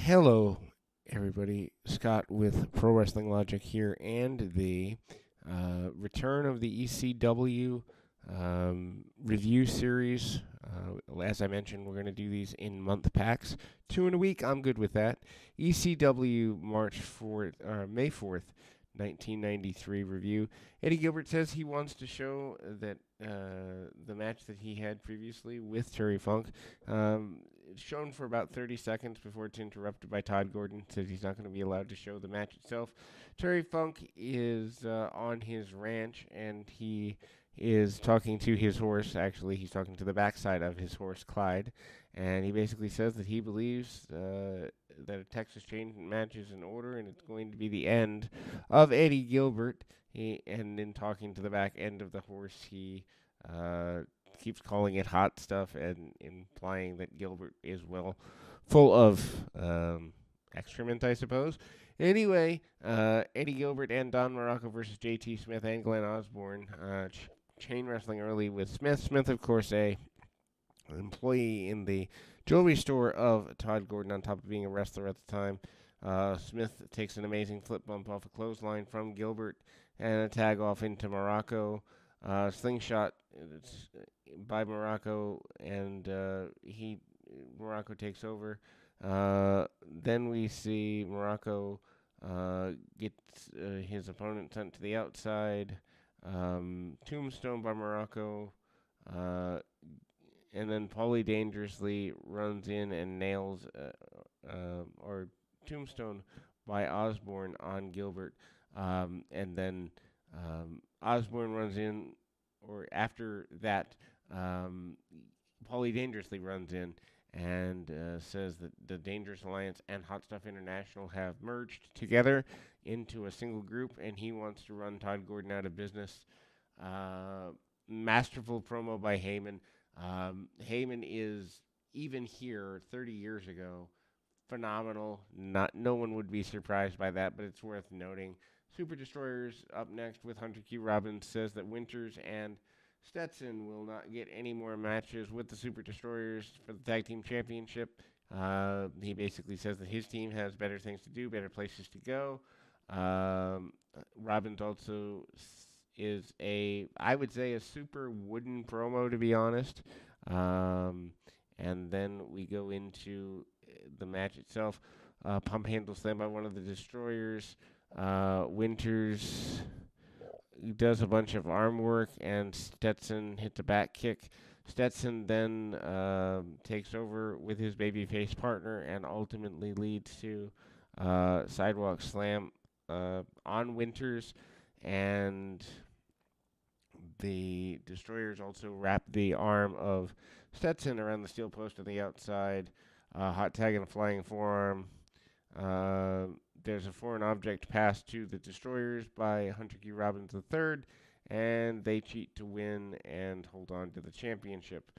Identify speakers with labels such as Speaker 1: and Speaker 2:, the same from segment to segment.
Speaker 1: Hello, everybody. Scott with Pro Wrestling Logic here, and the return of the ECW review series. As I mentioned, we're going to do these in month packs, 2 in a week. I'm good with that. ECW May 4th, 1993 review. Eddie Gilbert says he wants to show that the match that he had previously with Terry Funk. Shown for about 30 seconds before it's interrupted by Todd Gordon. Says he's not going to be allowed to show the match itself. Terry Funk is on his ranch, and he is talking to his horse. Actually, he's talking to the backside of his horse, Clyde, and he basically says that he believes that a Texas chain match is in order, and it's going to be the end of Eddie Gilbert. And in talking to the back end of the horse, he keeps calling it hot stuff and implying that Gilbert is, well, full of excrement, I suppose. Anyway, Eddie Gilbert and Don Morocco versus JT Smith and Glenn Osborne. Chain wrestling early with Smith. Smith, of course, an employee in the jewelry store of Todd Gordon, on top of being a wrestler at the time. Smith takes an amazing flip bump off a clothesline from Gilbert and a tag off into Morocco. Slingshot by Morocco, and Morocco takes over. Then we see Morocco gets his opponent sent to the outside. Tombstone by Morocco. And then Paulie dangerously runs in and nails or Tombstone by Osborne on Gilbert. And then Osborne runs in, or after that, Paulie dangerously runs in and says that the Dangerous Alliance and Hot Stuff International have merged together into a single group, and he wants to run Todd Gordon out of business. Masterful promo by Heyman. Heyman is, even here 30 years ago, phenomenal. No one would be surprised by that, but it's worth noting. Super Destroyers up next with Hunter Q. Robbins says that Winters and Stetson will not get any more matches with the Super Destroyers for the Tag Team Championship. He basically says that his team has better things to do, better places to go. Robbins also is I would say, a super wooden promo, to be honest. And then we go into the match itself. Pump handle slam by one of the Destroyers. Winters does a bunch of arm work, and Stetson hits a back kick. Stetson then takes over with his babyface partner and ultimately leads to sidewalk slam on Winters, and the Destroyers also wrap the arm of Stetson around the steel post on the outside. Hot tag and a flying forearm. There's a foreign object passed to the Destroyers by Hunter Q. Robbins III, and they cheat to win and hold on to the championship.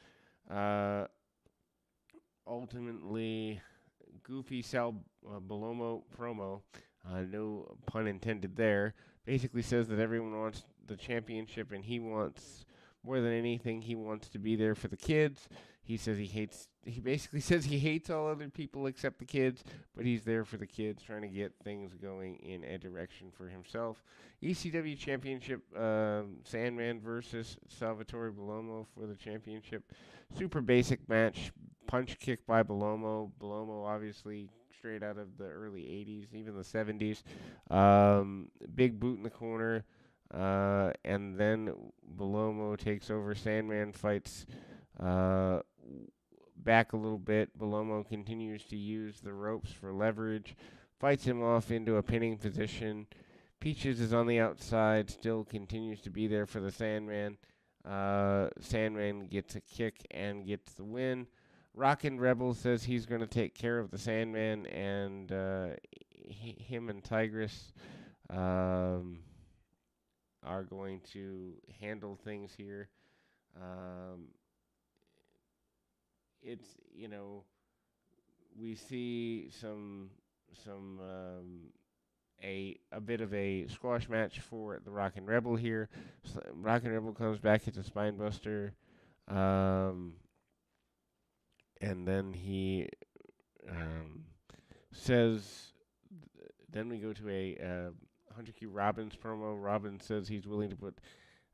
Speaker 1: Ultimately, Goofy Sal Balomo promo, no pun intended there, basically says that everyone wants the championship, and he wants, more than anything, he wants to be there for the kids. He basically says he hates all other people except the kids, but he's there for the kids, trying to get things going in a direction for himself. ECW Championship, Sandman versus Salvatore Balomo for the championship. Super basic match, punch kick by Balomo. Balomo, obviously, straight out of the early 80s, even the 70s. Big boot in the corner. And then Balomo takes over. Sandman fights back a little bit. Balomo continues to use the ropes for leverage, fights him off into a pinning position. Peaches is on the outside, still continues to be there for the Sandman. Sandman gets a kick and gets the win. Rockin' Rebel says he's going to take care of the Sandman, and him and Tigress are going to handle things here. It's, we see a bit of a squash match for the Rockin' Rebel here. Rockin' Rebel comes back, hits a spine buster, and then he says, then we go to a Hunter Q Robbins promo. Robbins says he's willing to put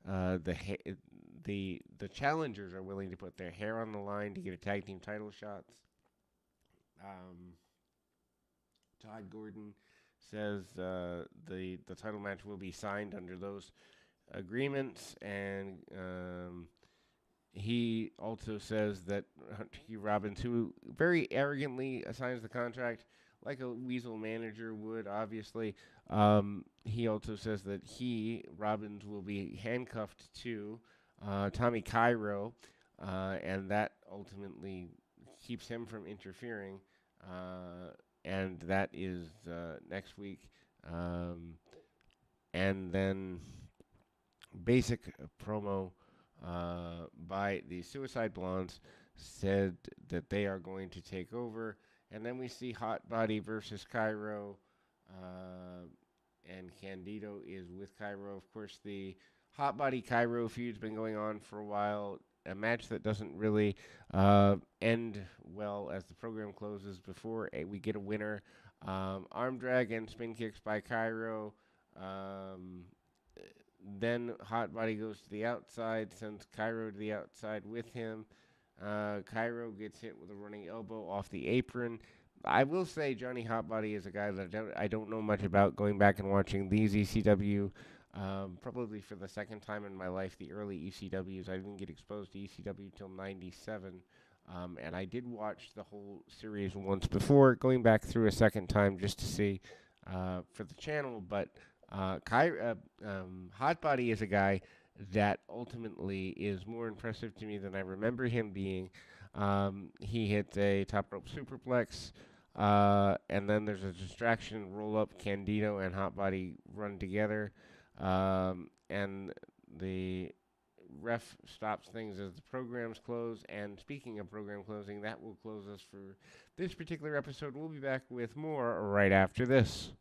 Speaker 1: the challengers are willing to put their hair on the line to get a tag team title shots. Todd Gordon says the title match will be signed under those agreements, and he also says that Hunter Q Robbins, who very arrogantly assigns the contract like a weasel manager would, obviously, he also says that Robbins, will be handcuffed to Tommy Cairo, and that ultimately keeps him from interfering. And that is next week. And then basic promo by the Suicide Blondes said that they are going to take over. And then we see Hot Body versus Cairo, and Candido is with Cairo. Of course, the Hot Body Cairo feud's been going on for a while. A match that doesn't really end well as the program closes before we get a winner. Arm drag and spin kicks by Cairo. Then Hot Body goes to the outside, sends Cairo to the outside with him. Cairo gets hit with a running elbow off the apron. I will say Johnny Hotbody is a guy that I don't know much about. Going back and watching these ECW, probably for the second time in my life, the early ECWs. I didn't get exposed to ECW until '97, and I did watch the whole series once before, going back through a second time just to see for the channel. But Hotbody is a guy that ultimately is more impressive to me than I remember him being. He hits a top rope superplex, and then there's a distraction, roll up. Candido and Hotbody run together, and the ref stops things as the programs close. And speaking of program closing, that will close us for this particular episode. We'll be back with more right after this.